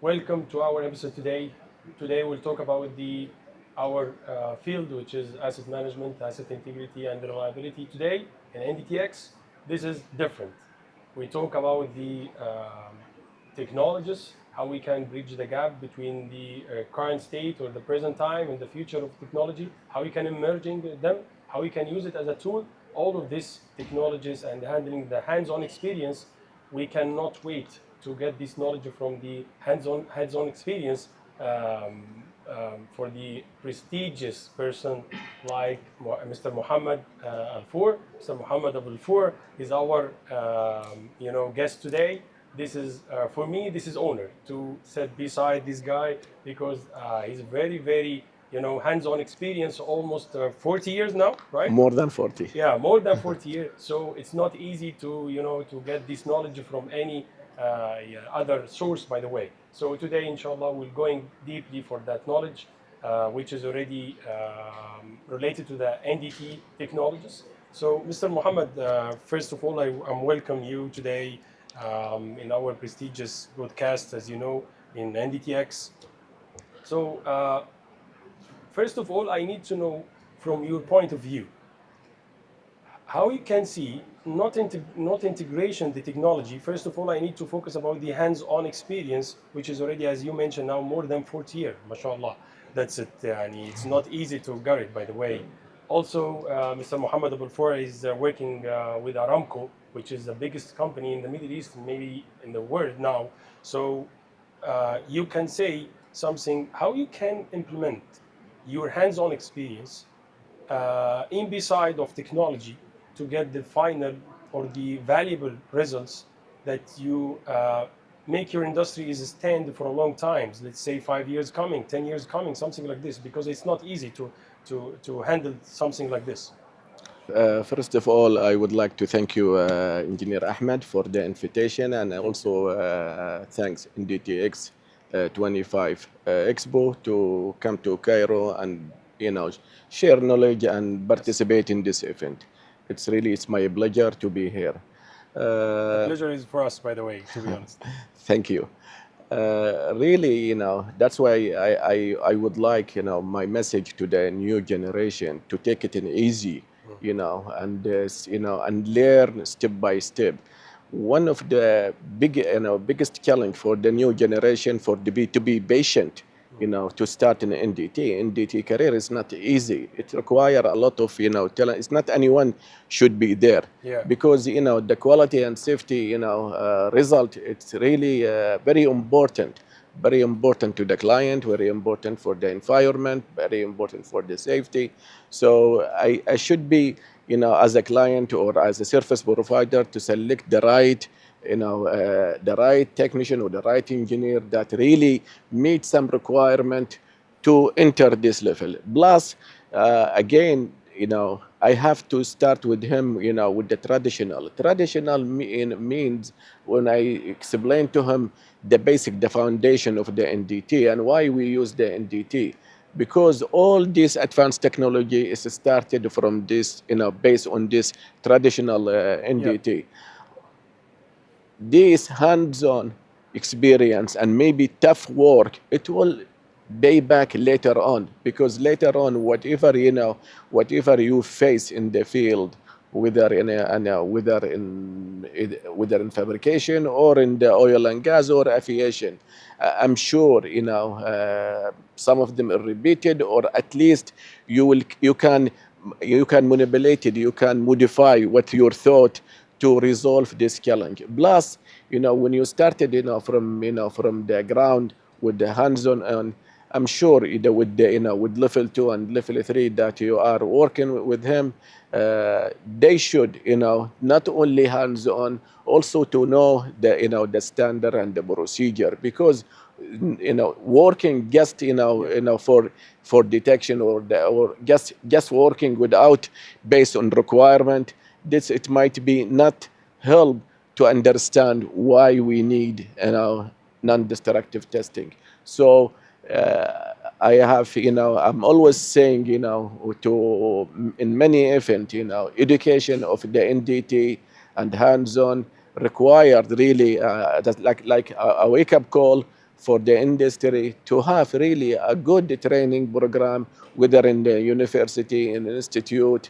Welcome to our episode today. Today we'll talk about our field, which is asset management, asset integrity, and reliability. Today in NDTX, this is different. We talk about the technologies, how we can bridge the gap between the current state or the present time and the future of technology, how we can emerging them, how we can use it as a tool. All of these technologies and handling the hands-on experience, we cannot wait to get this knowledge from the hands-on experience for the prestigious person like Mr. Mohamed Abufour. Mr. Mohamed Abufour is our guest today. This is for me. This is honor to sit beside this guy because he's very hands-on experience, almost 40 years now, right? More than 40. Yeah, more than 40 years. So it's not easy to get this knowledge from any other source, by the way. So today, inshallah, we're going deeply for that knowledge, which is already related to the NDT technologies. So, Mr. Mohammed, first of all, I'm welcome you today in our prestigious broadcast, as you know, in NDTX. So, first of all, I need to know from your point of view, how you can see not integration, the technology. First of all, I need to focus about the hands-on experience, which is already, as you mentioned, now more than 40 years, mashallah. That's it. It's not easy to get it, by the way. Also, Mr. Mohamed Abufour is working with Aramco, which is the biggest company in the Middle East, maybe in the world now. So you can say something, how you can implement your hands-on experience in beside of technology to get the final or the valuable results that you make your industry is stand for a long time. Let's say 5 years coming, 10 years coming, something like this, because it's not easy to handle something like this. First of all, I would like to thank you, Engineer Ahmed, for the invitation, and also thanks NDTX 25 Expo to come to Cairo and share knowledge and participate in this event. It's my pleasure to be here. The pleasure is for us, by the way, to be honest. Thank you. Really, that's why I would like, my message to the new generation to take it in easy, and learn step by step. One of the biggest challenge for the new generation to be patient, to start in NDT. NDT career is not easy. It requires a lot of, talent. It's not anyone should be there. Yeah. Because, the quality and safety, result, it's really very important. Very important to the client, very important for the environment, very important for the safety. So I should be, as a client or as a service provider to select the right the right technician or the right engineer that really meets some requirement to enter this level. Plus, again, I have to start with him, with the traditional. Traditional means when I explain to him the foundation of the NDT and why we use the NDT. Because all this advanced technology is started from this, based on this traditional NDT. Yeah. This hands-on experience and maybe tough work, it will pay back later on, because later on, whatever you face in the field, whether in fabrication or in the oil and gas or aviation, I'm sure some of them are repeated, or at least you can manipulate it, you can modify what you thought to resolve this challenge. Plus, when you started, from the ground with the hands-on, I'm sure with level 2 and level 3 that you are working with him, they should, not only hands-on, also to know the standard and the procedure, because working just for detection or just working without based on requirement, it might be not help to understand why we need non-destructive testing. So I have, I'm always saying, in many events, education of the NDT and hands-on required really, like a wake-up call for the industry to have really a good training program, whether in the university, in an institute,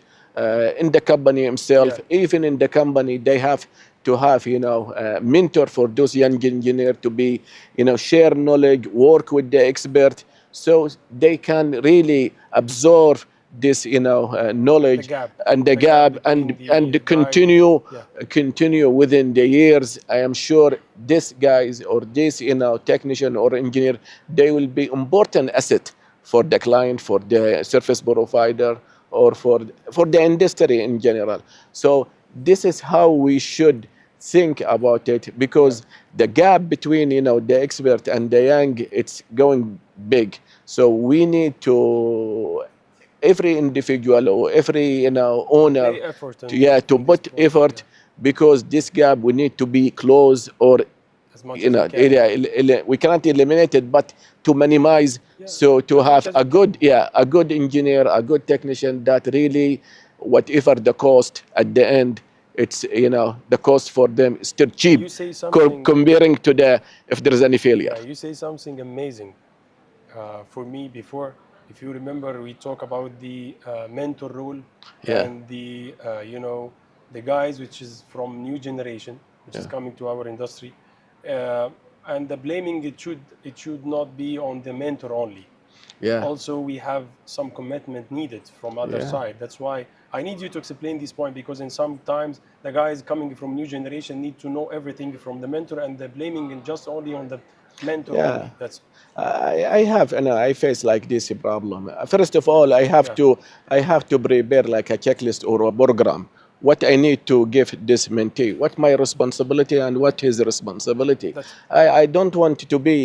in the company himself, Yeah. even in the company, they have to have, a mentor for those young engineers to be, share knowledge, work with the expert, so they can really absorb this, The knowledge gap. and the The gap gap, between the and guy. Yeah. continue within the years. I am sure these guys or this, technician or engineer, they will be important asset for the client, for the service provider, or for the industry in general. So this is how we should think about it, because the gap between, the expert and the young, it's going big. So we need to, every individual or every, owner, Pay effort to, yeah, to in this put point. effort, Yeah. because this gap we need to be close, or, As much as we can. we cannot eliminate it, but to minimize. Yeah. So to As much have as a we can. good, yeah, a good engineer, a good technician, that really, whatever the cost at the end, it's, the cost for them is still cheap, You say something. comparing to the, if there is any failure. Yeah, you say something amazing. For me, before, if you remember, we talk about the mentor role Yeah, and the the guys which is from new generation which is yeah, coming to our industry, uh, and the blaming, it should not be on the mentor only. yeah, Also, we have some commitment needed from other yeah. side. That's why I need you to explain this point, because in sometimes the guys coming from new generation need to know everything from the mentor, and the blaming and just only on the mentor Yeah, only. That's I have, and I face like this problem. First of all, yeah. I have to prepare like a checklist or a program. What I need to give this mentee, what my responsibility and what his responsibility. That's I don't want to be,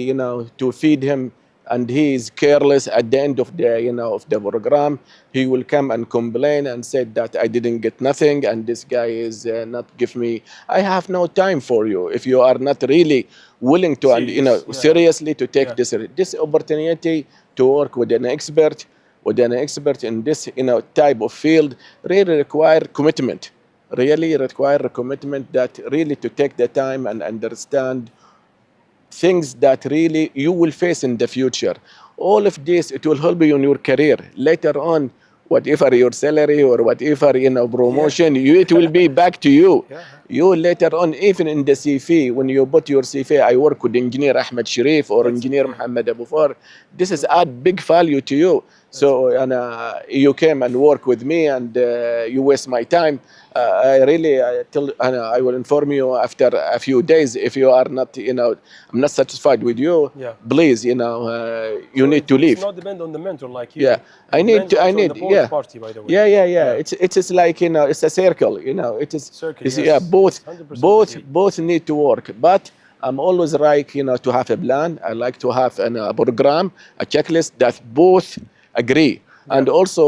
to feed him and he is careless at the end of the, of the program. He will come and complain and say that I didn't get nothing and this guy is not give me. I have no time for you if you are not really willing to, and serious. Yeah, seriously to take yeah. this opportunity to work with an expert, in this, type of field, really require commitment. Really require a commitment, that really to take the time and understand things that really you will face in the future. All of this, it will help you in your career later on. Whatever your salary or whatever, Yeah. promotion, it will be back to you. Yeah. You later on, even in the CV, when you put your CV, I work with engineer Ahmed Sharif or That's it. engineer Yeah. Mohamed Abufour. This is add big value to you. So, and you came and work with me, and you waste my time. I really I will inform you after a few days if you are not, I'm not satisfied with you. Yeah. Please, you So need to it's leave. not depend on the mentor like Yeah, you. It depends also on the both yeah, party, by the way. yeah, yeah, yeah. Yeah. It is like, it's a circle. It is. Circle. It's, yeah, Yes. both Yes. 100% agree. both need to work. But I'm always like, to have a plan. I like to have a program, a checklist that both agree, Yeah. and also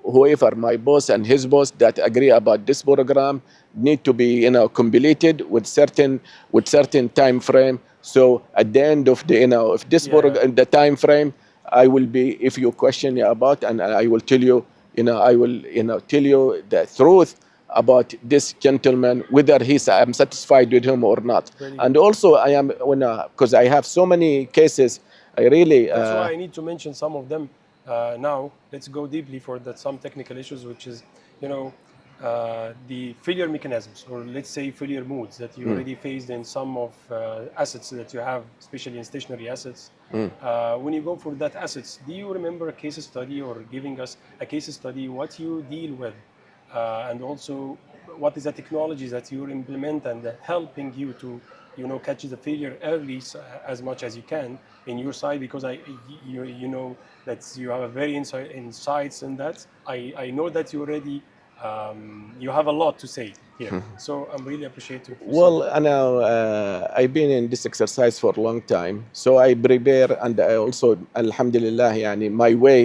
whoever my boss and his boss that agree about this program need to be, completed with certain time frame. So at the end of the, if this Yeah. Yeah. the time frame, I will be, if you question me about, and I will tell you, I will, tell you the truth about this gentleman, whether I'm satisfied with him or not. Very And good. also I am, because I have so many cases, I really, That's why I need to mention some of them now. Let's go deeply for that some technical issues, which is, the failure mechanisms, or let's say failure modes that you already faced in some of assets that you have, especially in stationary assets. When you go for that assets, do you remember a case study, or giving us a case study what you deal with, and also what is the technologies that you implement and helping you to catch the failure early, as much as you can in your side, because you know that you have a very insights in that. I know that you already you have a lot to say here, so I'm really appreciative. well, I've been in this exercise for a long time, so I prepare, and I also, alhamdulillah, yani, my way,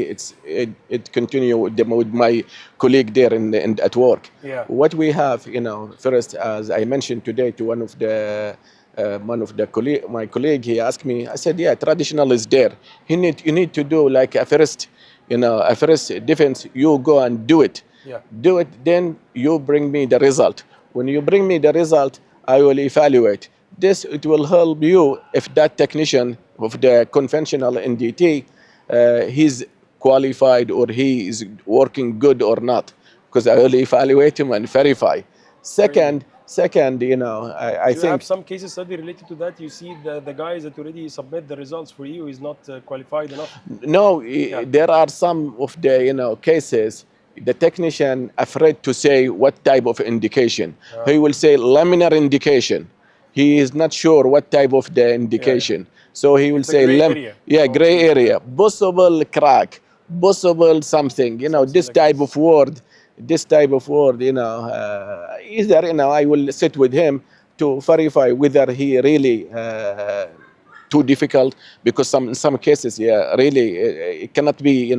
it continue with my colleague there at work. Yeah. What we have, first, as I mentioned today to one of the my colleague, he asked me. I said, yeah, traditional is there. You need to do like a first, a first defense. You go and do it. Yeah. Do it, then you bring me the result. When you bring me the result, I will evaluate. This, it will help you if that technician of the conventional NDT, he's qualified or he is working good or not, because I only evaluate him and verify. Second, I Do you have think some cases study related to that? You see the guys that already submit the results for you is not qualified enough. no, there are some of the cases. The technician afraid to say what type of indication. He will say laminar indication. He is not sure what type of the indication. So he will It's a say gray area. yeah, So gray it's- area, possible crack, possible something. Something This like type this. of word, either I will sit with him to verify whether he really too difficult, because in some cases, yeah, really, it cannot be,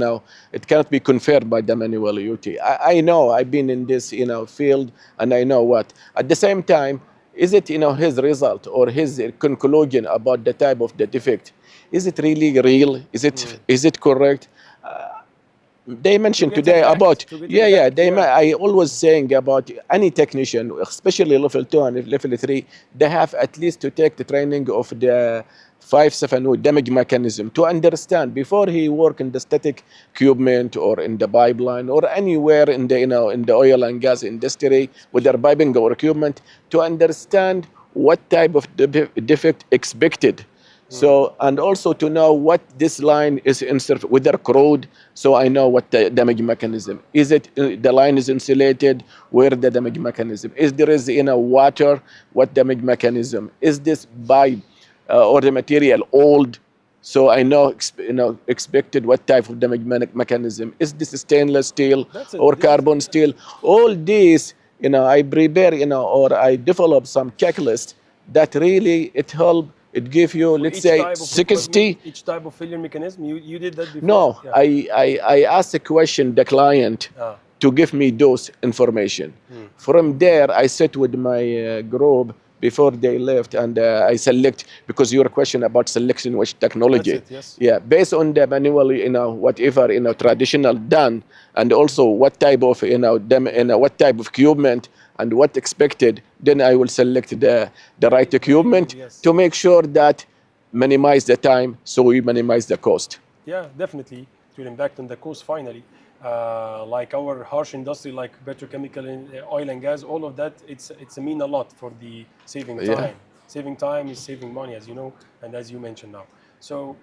it cannot be conferred by the manual UT. I know, I've been in this, field, and I know what. At the same time, is it, his result or his conclusion about the type of the defect, is it really real? Is it correct? They mentioned get today it back, about to get it back, I always saying about any technician, especially level 2 and level 3, they have at least to take the training of the 570 damage mechanism to understand before he work in the static equipment or in the pipeline or anywhere in the in the oil and gas industry with their piping or equipment, to understand what type of defect expected. So, and also to know what this line is inserted, whether corrode, so I know what the damage mechanism. Is it, the line is insulated, where the damage mechanism? Is there is water, what damage mechanism? Is this pipe or the material old? So I know, expected what type of damage mechanism. Is this stainless steel That's it. or carbon steel? All these, I prepare, or I develop some checklist that really it help. It give you, let's Each say, type of 60. equipment, each type of failure mechanism, you did that before? No, Yeah. I asked a question the client to give me those information. From there, I sit with my group before they left, and I select, because your question about selection which technology. That's it, yes. Yeah, based on the manual, whatever, traditional done, and also what type of, what type of equipment and what expected, then I will select the right equipment yes. to make sure that minimize the time, so we minimize the cost. Yeah, definitely. It will impact on the cost finally. Like our harsh industry, like petrochemical and oil and gas, all of that, it's mean a lot for the saving time. Yeah. Saving time is saving money, as you know, and as you mentioned now. So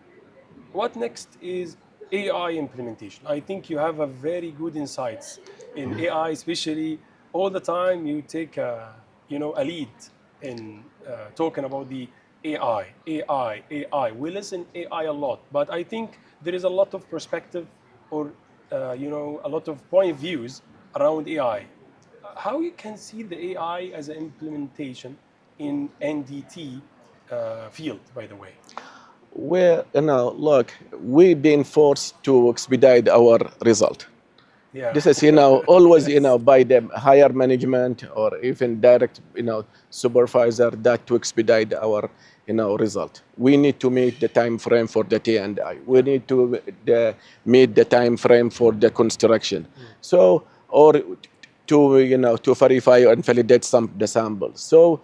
what next is AI implementation. I think you have a very good insights in AI, especially all the time you take a lead in talking about the AI. We listen AI a lot, but I think there is a lot of perspective or a lot of point of views around AI. How you can see the AI as an implementation in NDT field, by the way? Well, look, we've been forced to expedite our result. Yeah. This is, always, by the higher management or even direct, supervisor, that to expedite our, result. We need to meet the time frame for the T&I. We need to meet the time frame for the construction. So, or to, to verify and validate the samples. So,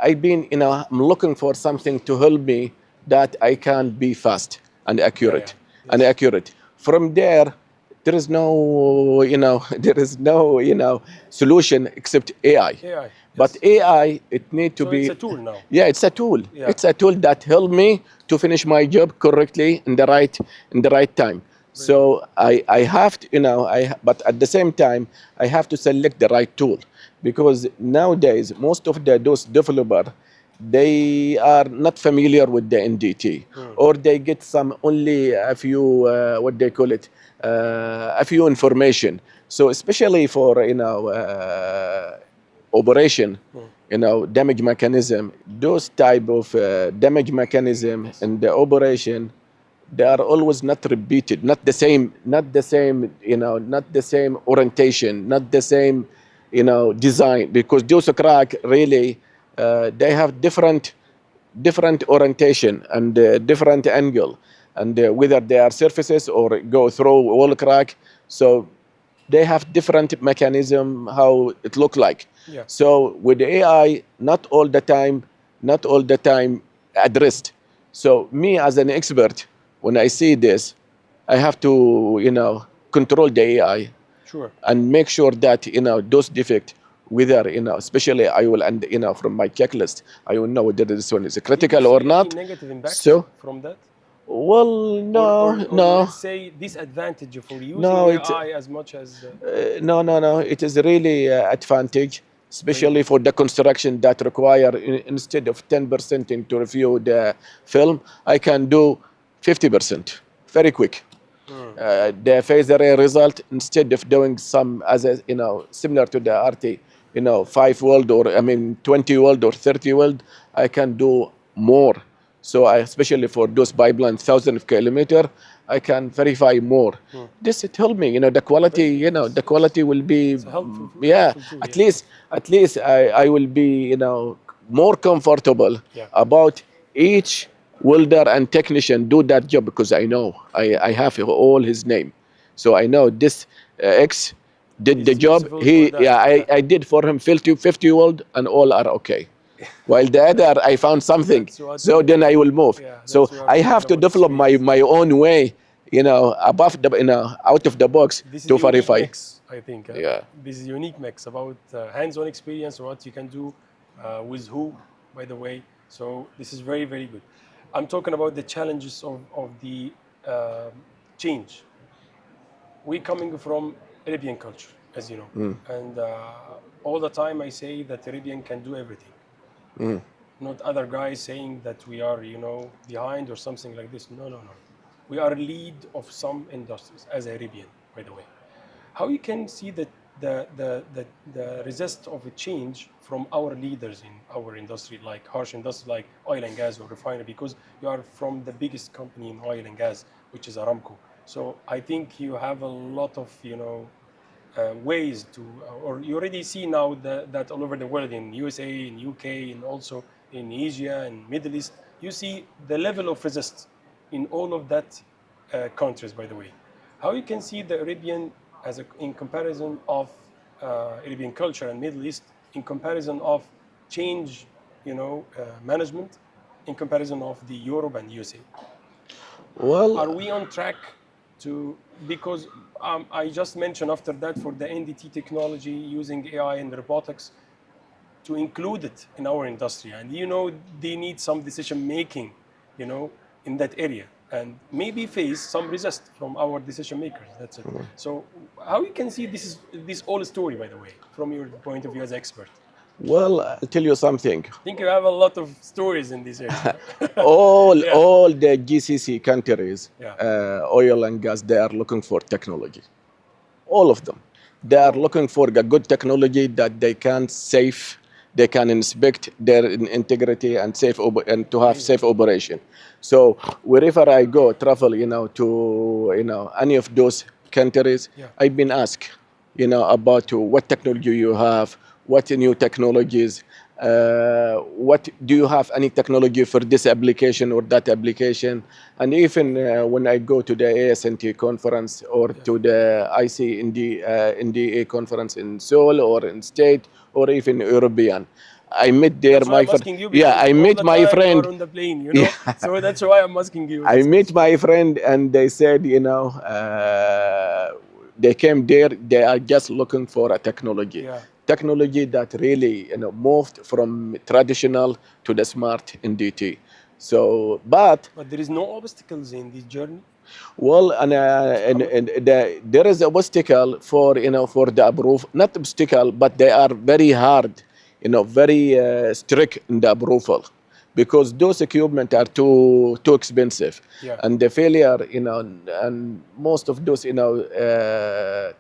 I've been, I'm looking for something to help me that I can be fast and accurate, From there is no, solution except AI. AI. But AI, it need to be. It's a tool now. Yeah, it's a tool. Yeah. It's a tool that help me to finish my job correctly in the right time. So I have to, but at the same time, I have to select the right tool, because nowadays most of those developer, they are not familiar with the NDT, or they get only a few, what they call it, a few information. So especially for operation, damage mechanism, those type of damage mechanism in the operation, they are always not repeated, not the same, not the same orientation, not the same, design, because those crack really, they have different orientation and different angle, and whether they are surfaces or go through wall crack, so they have different mechanism how it look like. Yeah. So with the AI, not all the time addressed. So me as an expert, when I see this, I have to, control the AI Sure. and make sure that, those defects, whether, especially I will, and, from my checklist, I will know whether this one is Did you critical or see any not. negative impacts So, from that? well, Or let's say disadvantage for using no, it's, AI as much as no. It is really advantage, very especially good. for the construction that require, instead of 10% to review the film, I can do 50%, very quick. The phase array result, instead of doing some as a, similar to the RT, 5 world, or I mean 20 world or 30 world, I can do more. So I, especially for those pipeline 1,000 kilometer, I can verify more. This it helped me, the quality, Very good. the quality will be, It's a helpful yeah, helpful tool. at Yeah. least, I will be, more comfortable Yeah. about each welder and technician do that job, because I know I have all his name, so I know this X did the Is job. useful for He, that. yeah, Yeah. I did for him 50 world and all are okay. While the other, I found something, That's what. so then I will move. Yeah. So That's we are I talking have to about develop experience. my own way, above the, out of the box This is to a unique verify. mix, I think. Yeah. This is a unique mix about hands-on experience, what you can do with who, by the way. So this is very, very good. I'm talking about the challenges of the change. We coming from Arabian culture, as you know, and all the time I say that Arabian can do everything. Not other guys saying that we are, behind or something like this. No, no, no. We are lead of some industries as Arabian, by the way. How you can see that the resist of a change from our leaders in our industry, like harsh industry, like oil and gas or refinery, because you are from the biggest company in oil and gas, which is Aramco. So I think you have a lot of, ways to, or you already see now that all over the world, in USA, in UK, and also in Asia and Middle East, you see the level of resist in all of that countries, by the way. How you can see the Arabian as in comparison of Arabian culture and Middle East, in comparison of change, management, in comparison of the Europe and USA. Are Well, we on track to, because I just mentioned after that for the NDT technology using AI and robotics to include it in our industry, and they need some decision making, in that area, and maybe face some resist from our decision makers. That's it. So how you can see this whole story, by the way, from your point of view as expert? well, I'll tell you something. I think you have a lot of stories in this area. Yeah. All the GCC countries, Yeah. oil and gas, they are looking for technology. All of them. They are looking for a good technology that they can save, they can inspect their integrity and and to have safe operation. So wherever I go, travel, to any of those countries, Yeah. I've been asked, about what technology you have, what new technologies, what do you have any technology for this application or that application. And even when I go to the ASNT conference or to the NDA conference in Seoul or in state or even European, I met there That's why my I'm friend. asking you, Yeah, because I all met the my time you are friend. on the plane, Yeah. So that's why I'm asking you I this met question. my friend and they said, they came there, they are just looking for a technology. Yeah. Technology that really, moved from traditional to the smart NDT. So, but, But there is no obstacles in this journey. well, there is a obstacle for, for the approval, not obstacle, but they are very hard, very strict in the approval, because those equipment are too expensive. Yeah. And the failure, and most of those,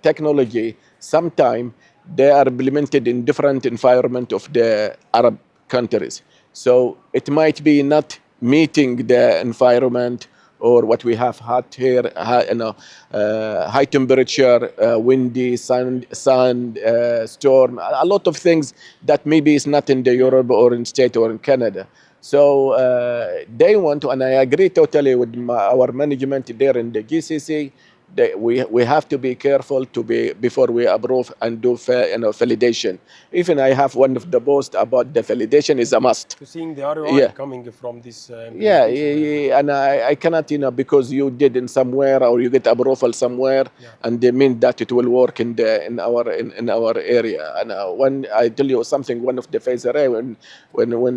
technology, sometime they are implemented in different environment of the Arab countries. So it might be not meeting the environment or what we have had here, high temperature, windy, sun, storm, a lot of things that maybe is not in the Europe or in state or in Canada. So they want to, and I agree totally with our management there in the GCC, we have to be careful to be before we approve and do validation. Even I have one of the posts about the validation is a must. To seeing the ROI Yeah. coming from this Yeah, implementation. and I cannot, because you did in somewhere or you get approval somewhere, Yeah. and they mean that it will work in our area. And when I tell you something, one of the phase array when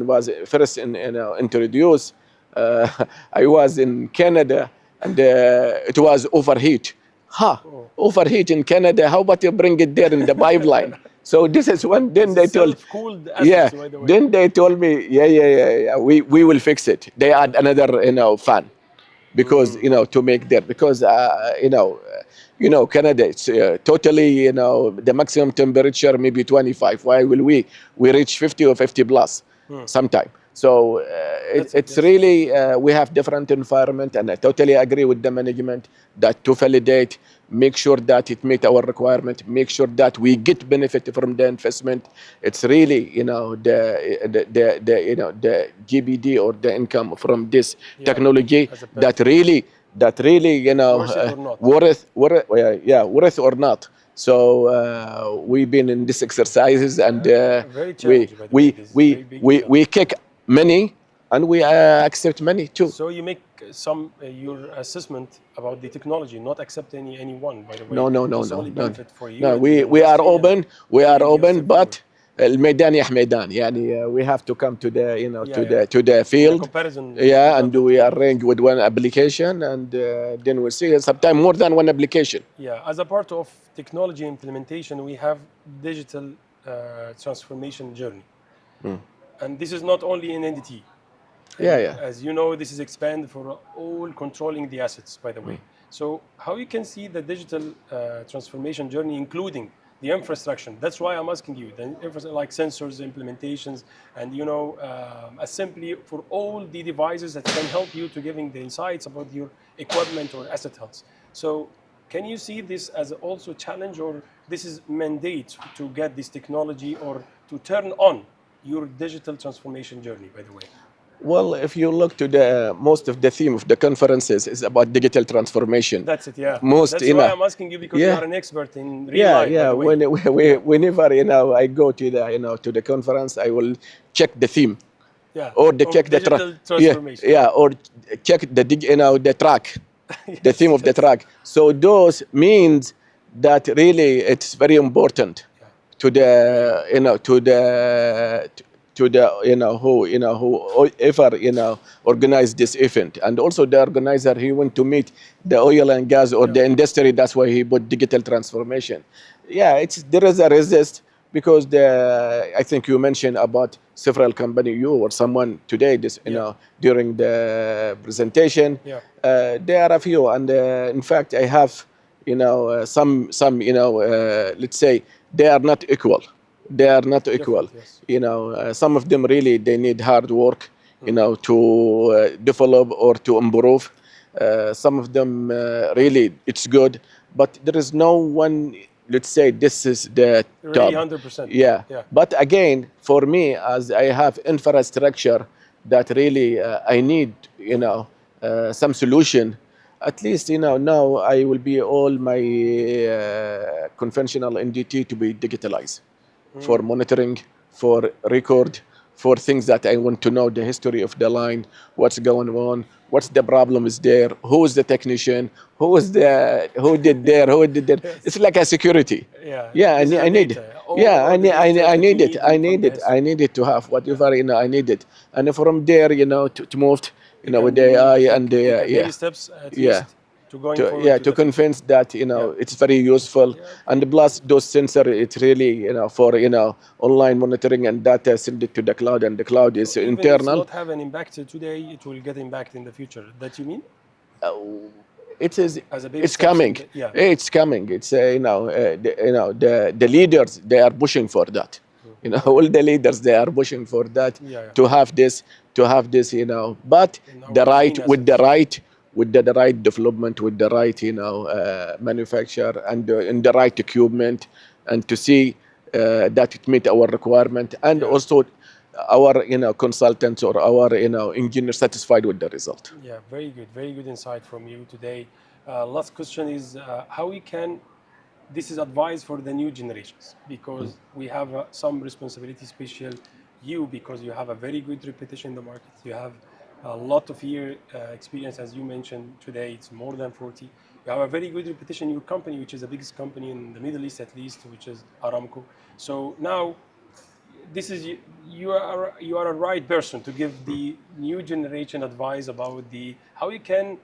was first introduced, I was in Canada and it was overheat. Oh. Overheat in Canada. How about you bring it there in the pipeline? So this is when then they told. Self-cooled Yeah, assets, by the way. then they told me, yeah, we will fix it. They add another, fan, because to make that, because Canada, it's totally, the maximum temperature maybe 25. Why will we reach 50 or 50 plus sometime? So it's really we have different environment, and I totally agree with the management that to validate, make sure that it meet our requirement, make sure that we get benefit from the investment. It's really the GBD or the income from this technology that really Worth it or not. worth or not. So we've been in these exercises, and Very challenging, by the way. we This is we very big we challenge. we kick many, and we accept many too. So you make some your assessment about the technology, not accept anyone, by the way. No. It's only benefit for you. No, and the we are industry open. and We are really open, yourself but forward. الميدان يا حميدان. يعني we have to come to the to the In a field. comparison, Yeah, not and that we easy. arrange with one application, and then we'll see. Sometimes more than one application. Yeah, as a part of technology implementation, we have digital transformation journey. And this is not only in NDT. Yeah. As you know, this is expanded for all controlling the assets, by the way. So how you can see the digital transformation journey, including the infrastructure? That's why I'm asking you, the like sensors, implementations, and assembly for all the devices that can help you to giving the insights about your equipment or asset health. So can you see this as also a challenge, or this is mandate to get this technology or to turn on your digital transformation journey, by the way? Well, if you look to the most of the theme of the conferences is about digital transformation. That's it, yeah. Most, That's why I'm asking you, because you are an expert in real life, by the way. Whenever I go to the to the conference, I will check the theme. Yeah. Or check the digital transformation. or check the track, the theme of the track. So those means that really it's very important to the whoever organized this event, and also the organizer, he want to meet the oil and gas or the industry. That's why he put digital transformation. Yeah, there is a resist, because I think you mentioned about several company, you or someone today, during the presentation. There are a few, and in fact I have some let's say they are not equal. They are not equal. Yes. Some of them really they need hard work, to develop or to improve. Some of them really it's good, but there is no one. Let's say this is the really top. 100%. Yeah. But again, for me, as I have infrastructure that really I need, some solution. At least now I will be all my conventional NDT to be digitalized. For monitoring, for record, for things that I want to know the history of the line, what's going on, what's the problem is there, who is the technician, who did there, who did there. It's like a security. Yeah, I need it. Yeah, I need it. I need it to have whatever I need it, and from there to move with the AI and baby steps at least. To convince that it's very useful, and plus those sensors, it's really for online monitoring and data send it to the cloud, and the cloud is internal. If it not have an impact today, it will get impact in the future. That you mean? It's coming. It's coming. It's the leaders, they are pushing for that. All the leaders, they are pushing for that, to have this, but with the right development, with the right manufacture, and in the right equipment, and to see that it meet our requirement, and also our consultants or our engineers satisfied with the result. Yeah, very good insight from you today. Last question is how we can. This is advice for the new generations because we have some responsibility, special you, because you have a very good reputation in the market. You have a lot of year experience, as you mentioned today. It's more than 40. You have a very good reputation in your company, which is the biggest company in the Middle East, at least, which is Aramco. So now this is you are a right person to give the new generation advice about the how you can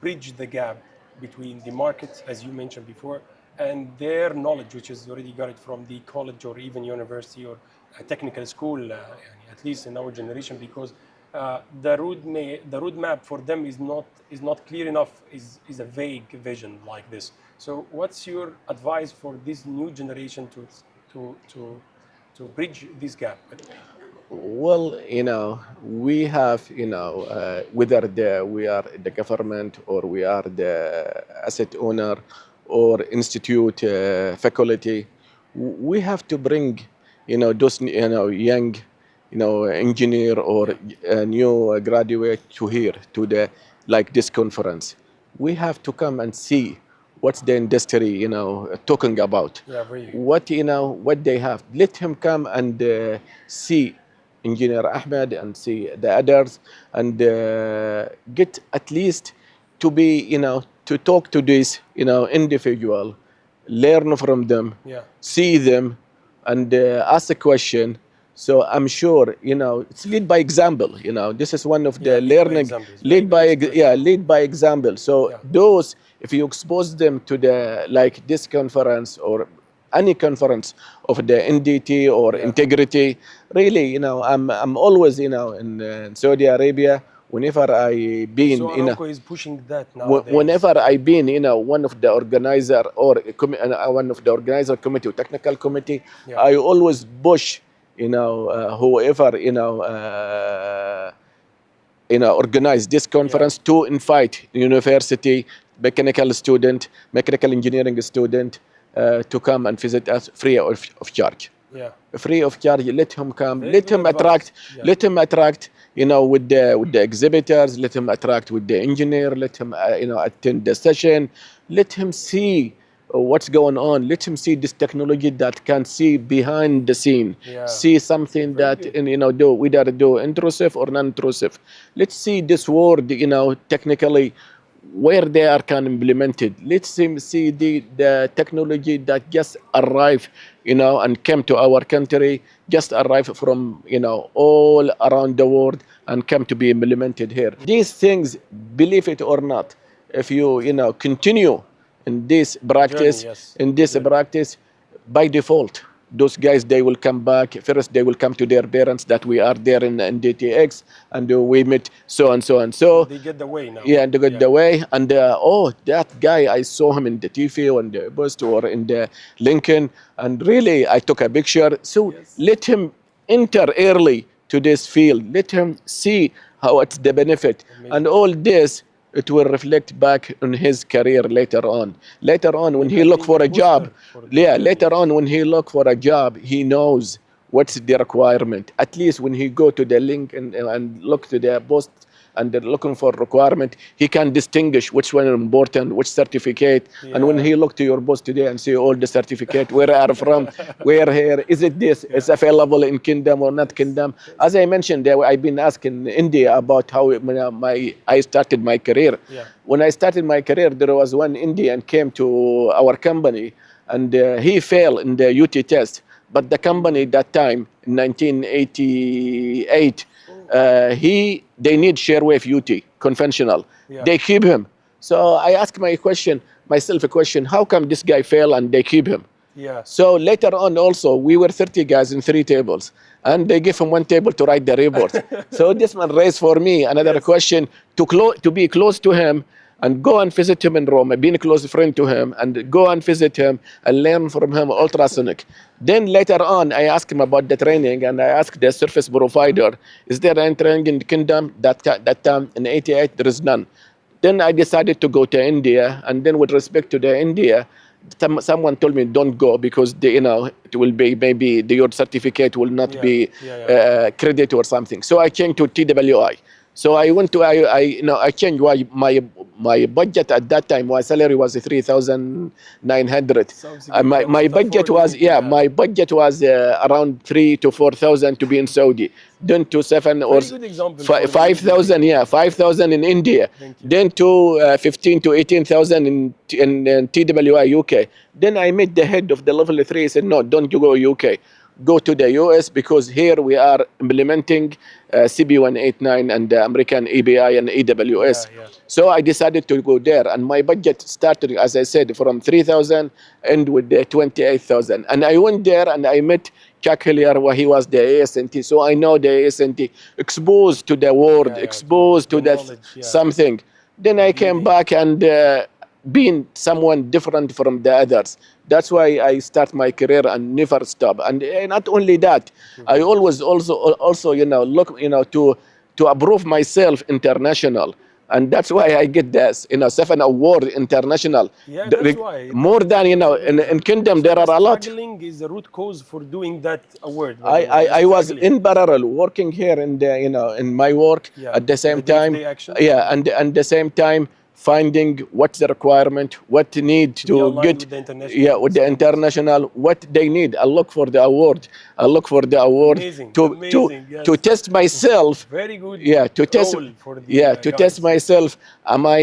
bridge the gap between the market, as you mentioned before, and their knowledge, which is already got it from the college or even university or a technical school, at least in our generation, because the roadmap for them is not clear enough, is a vague vision like this. So what's your advice for this new generation to to to bridge this gap? Well, we have, whether we are the government or we are the asset owner or institute faculty, we have to bring, those, young, engineer or a new graduate to here, to the, like this conference. We have to come and see what's the industry, talking about. Yeah, very. What they have. Let him come and see Engineer Ahmed and see the others and get at least to be, to talk to this, individual, learn from them, Yeah. see them, and ask a question. So I'm sure, it's lead by example. This is one of the learning. Lead by example. So those, if you expose them to the like this conference or any conference of the NDT or integrity, really, I'm always, in Saudi Arabia. Whenever I been, so Aramco is pushing that now. Whenever I been, one of the organizer or one of the organizer committee or technical committee, I always push, whoever, organize this conference to invite university, mechanical engineering student to come and visit us free of charge. Yeah. Free of charge. Let him come. Let him attract. Let him attract. With the exhibitors. Let him attract with the engineer. Let him attend the session. Let him see what's going on. Let him see this technology that can see behind the scene. See something that do whether do intrusive or non-intrusive. Let's see this word technically where they are can implemented. Let's see the technology that just arrived, and came to our country, just arrived from, all around the world and come to be implemented here. These things, believe it or not, if you, continue in this practice, practice, by default, those guys, they will come back. First, they will come to their parents that we are there in NDTX and we meet so and so and so. They get the way now. Yeah, and they get the way. And that guy, I saw him in the TV or in the bus or in the Lincoln. And really, I took a picture. So let him enter early to this field. Let him see how it's the benefit. Amazing. And all this, it will reflect back on his career later on. Later on, when he look for a job, later on when he look for a job, he knows what's the requirement. At least when he go to the link and look to the post and they're looking for requirement, he can distinguish which one is important, which certificate. And when he look to your boss today and see all the certificate, where are from, where here, is it this, is available in Kingdom or not Kingdom? As I mentioned, I've been asking India about how I started my career. When I started my career, there was one Indian came to our company and he failed in the UT test. But the company that time, in 1988, they need Sharewave UT, conventional. They keep him. So I asked myself a question, how come this guy failed and they keep him? So later on also, we were 30 guys in 3 tables and they give him 1 table to write the report. So this man raised for me another question to be close to him and go and visit him in Rome, being a close friend to him, and go and visit him and learn from him ultrasonic. Then later on, I asked him about the training, and I asked the service provider, is there any training in the Kingdom? That time, in 88, there is none. Then I decided to go to India, and then with respect to the India, someone told me don't go because it will be maybe your certificate will not be credit or something. So I came to TWI. So I went to I changed my budget at that time. My salary was 3,900. Something you My cannot budget afford was, even to yeah, have. my budget was around 3 to 4,000 to be in Saudi. Then to seven or Very good example for the five India. thousand, yeah, 5,000 in India. Thank you. Then to 15 to 18,000 in TWI UK. Then I met the head of the level 3. He said, no, don't you go UK. Go to the US, because here we are implementing CB189 and the American EBI and AWS. Yeah, yeah. So I decided to go there, and my budget started, as I said, from 3,000 and with the 28,000. And I went there and I met Chuck Hillier, where he was the ASNT. So I know the ASNT, exposed to the world, Yeah, exposed to the that knowledge, yeah. something. Then I came Leading. back and being someone different from the others. That's why I start my career and never stop. And not only that, I always also look to approve myself international. And that's why I get this 7 award international. Yeah, that's why. More than in Kingdom So there the are a lot. struggling is the root cause for doing that award. By the way. I was Struggling. in parallel working here in the in my work, Yeah, at the same the day-to-day time. action. Yeah, and the same time finding what's the requirement, what need be to aligned get, with the international yeah, with the standards. international, what they need. I look for the award. I look for the award Amazing, to amazing, yes. to test myself. Very good. Yeah, to test. Role for the Yeah, to guys. test myself. Am I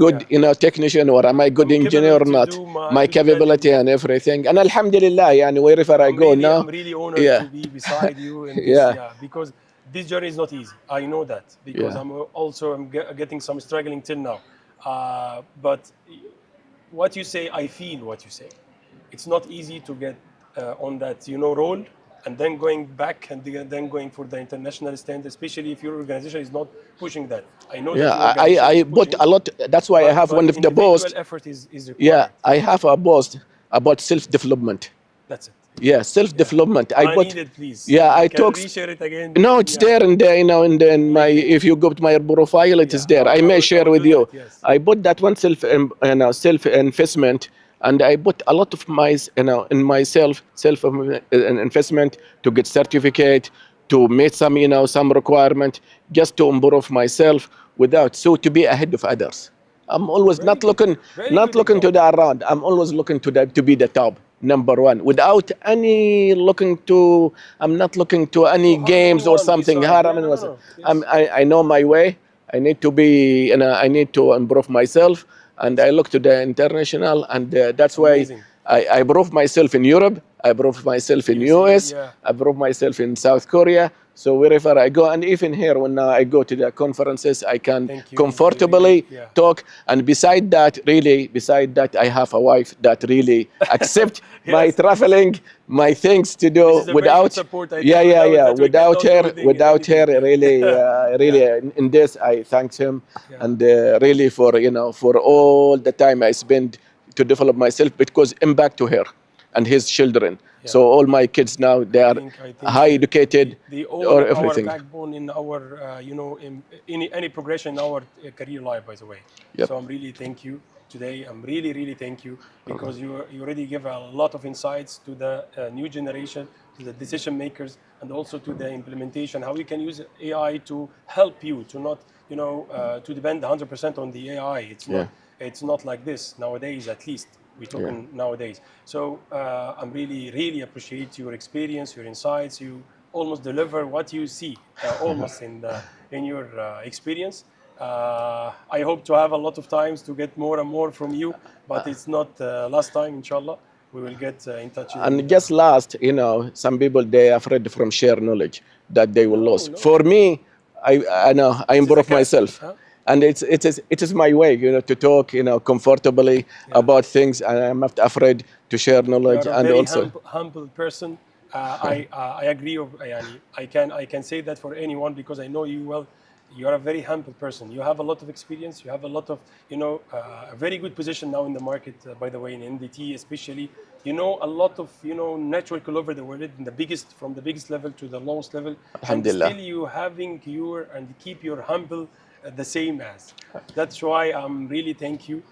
good, Yeah. technician, or am I good I'm engineer or capable to not? do My to do that capability indeed. and everything. And Alhamdulillah, yani wherever I go now. I'm really honored Yeah. to be beside you in this. Yeah. Yeah, because this journey is not easy. I know that because Yeah. I'm getting some struggling till now. But what you say, I feel what you say. It's not easy to get on that role and then going back and then going for the international stand, especially if your organization is not pushing that. I know that Yeah, your organization I is bought pushing, a lot. That's why I have one of the individual posts. effort is required. Yeah, I have a post about self-development. That's it. Yeah, self-development. I bought. need it, please. Yeah, I Can talk. reshare it again. No, it's Yeah. there in the in my. LinkedIn. If you go to my profile, it is Yeah, there. I may share will with do you. that, yes. I bought that one self investment, and I bought a lot of my in myself investment to get certificate, to meet some requirement, just to improve myself to be ahead of others. I'm always Very not good. looking Very not good looking to example. the around. I'm always looking to be the top, number one, without any looking to. I'm not looking to any To harm games or anyone something. beside. Yeah, no. Yes. I know my way. I need to be. I need to improve myself, and I look to the international, and that's why Amazing. I prove myself in Europe. I prove myself in USA, US. yeah. I prove myself in South Korea. So wherever I go, and even here when I go to the conferences, I can Thank you. comfortably Yeah. talk. And beside that, I have a wife that really accept my Yes. traveling, my things to do This is a very without. good support, I think. Yeah. That we Without cannot do her, anything in NDT. really, Yeah. in this, I thank him, Yeah. and really for all the time I spend to develop myself, because impact to her and his children. Yeah. So all my kids now, they are think high educated, They all or our everything. backbone in our, in any progression in our career life, by the way. Yep. So I'm really thank you today. I'm really thank you because you already give a lot of insights to the new generation, to the decision makers, and also to the implementation. How we can use AI to help you to not, to depend 100% on the AI. It's not like this nowadays, at least. We're talking nowadays. So I'm really appreciate your experience, your insights. You almost deliver what you see, almost in your experience. I hope to have a lot of times to get more and more from you, but it's not last time, inshallah. We will get in touch. And just last, some people, they are afraid from share knowledge that they will lose. For me, I know I improve myself. Huh? And it is my way, to talk, comfortably about things, and I'm not afraid to share knowledge. You are a And very also, humble person. I agree. I can say that for anyone because I know you well. You are a very humble person. You have a lot of experience. You have a lot of, a very good position now in the market. By the way, in NDT especially, you know a lot of, network all over the world, from the biggest level to the lowest level. Alhamdulillah. And still you having keep your humble the same as. That's why I'm really thank you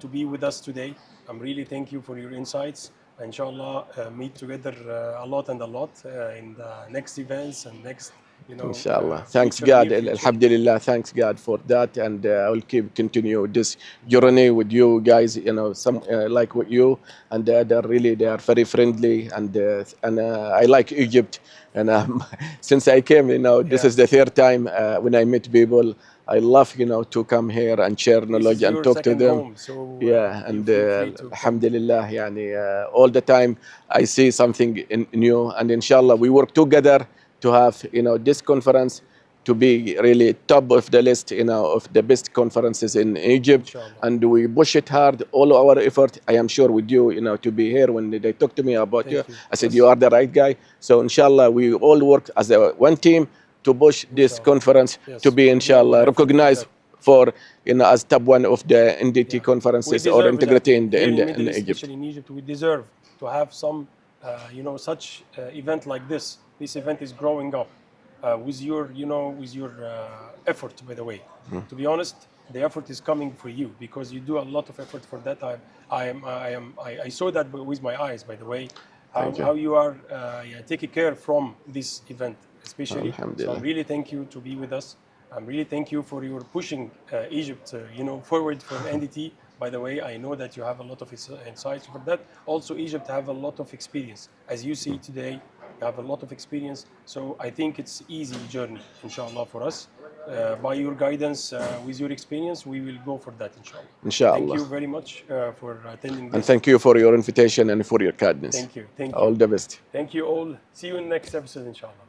to be with us today. I'm really thank you for your insights. Inshallah, meet together a lot in the next events and next you know, Inshallah. Thanks future, God. near future. Alhamdulillah. Thanks God for that. And I will continue this journey with you guys. You know, some like with you and the other. Really, they are very friendly. And I like Egypt. And since I came, you know, this Yeah. is the third time when I meet people. I love, you know, to come here and share This knowledge is and your talk to second them. home, so Yeah, you and feel free to come. alhamdulillah, يعني, all the time I see something new, and inshallah we work together to have, you know, this conference to be really top of the list, you know, of the best conferences in Egypt, Inshallah. and we push it hard, all our effort. I am sure with you, you know, to be here when they talk to me about you, Thank you. I said Yes. you are the right guy. So inshallah we all work as a one team to push this Inshallah. conference Yes. to be We'll inshallah definitely do recognized that. for, you know, as top one of the NDT Yeah. We conferences or deserve that integrity in here in the, Middle in East, Egypt. especially in Egypt. We deserve to have some, you know, such event like this. This event is growing up with your, you know, with your effort. By the way, to be honest, the effort is coming for you because you do a lot of effort for that. I saw that with my eyes. By the way, Thank you. how you are yeah, taking care from this event, especially. So Alhamdulillah. I'm really thank you to be with us. I'm really thank you for your pushing Egypt, you know, forward for NDT. By the way, I know that you have a lot of insights for that. Also, Egypt have a lot of experience. As you see today, you have a lot of experience. So I think it's easy journey, inshallah, for us. By your guidance, with your experience, we will go for that, inshallah. Inshallah. Thank you very much for attending this. And thank you for your invitation and for your kindness. Thank you. Thank you. All the best. Thank you all. See you in the next episode, inshallah.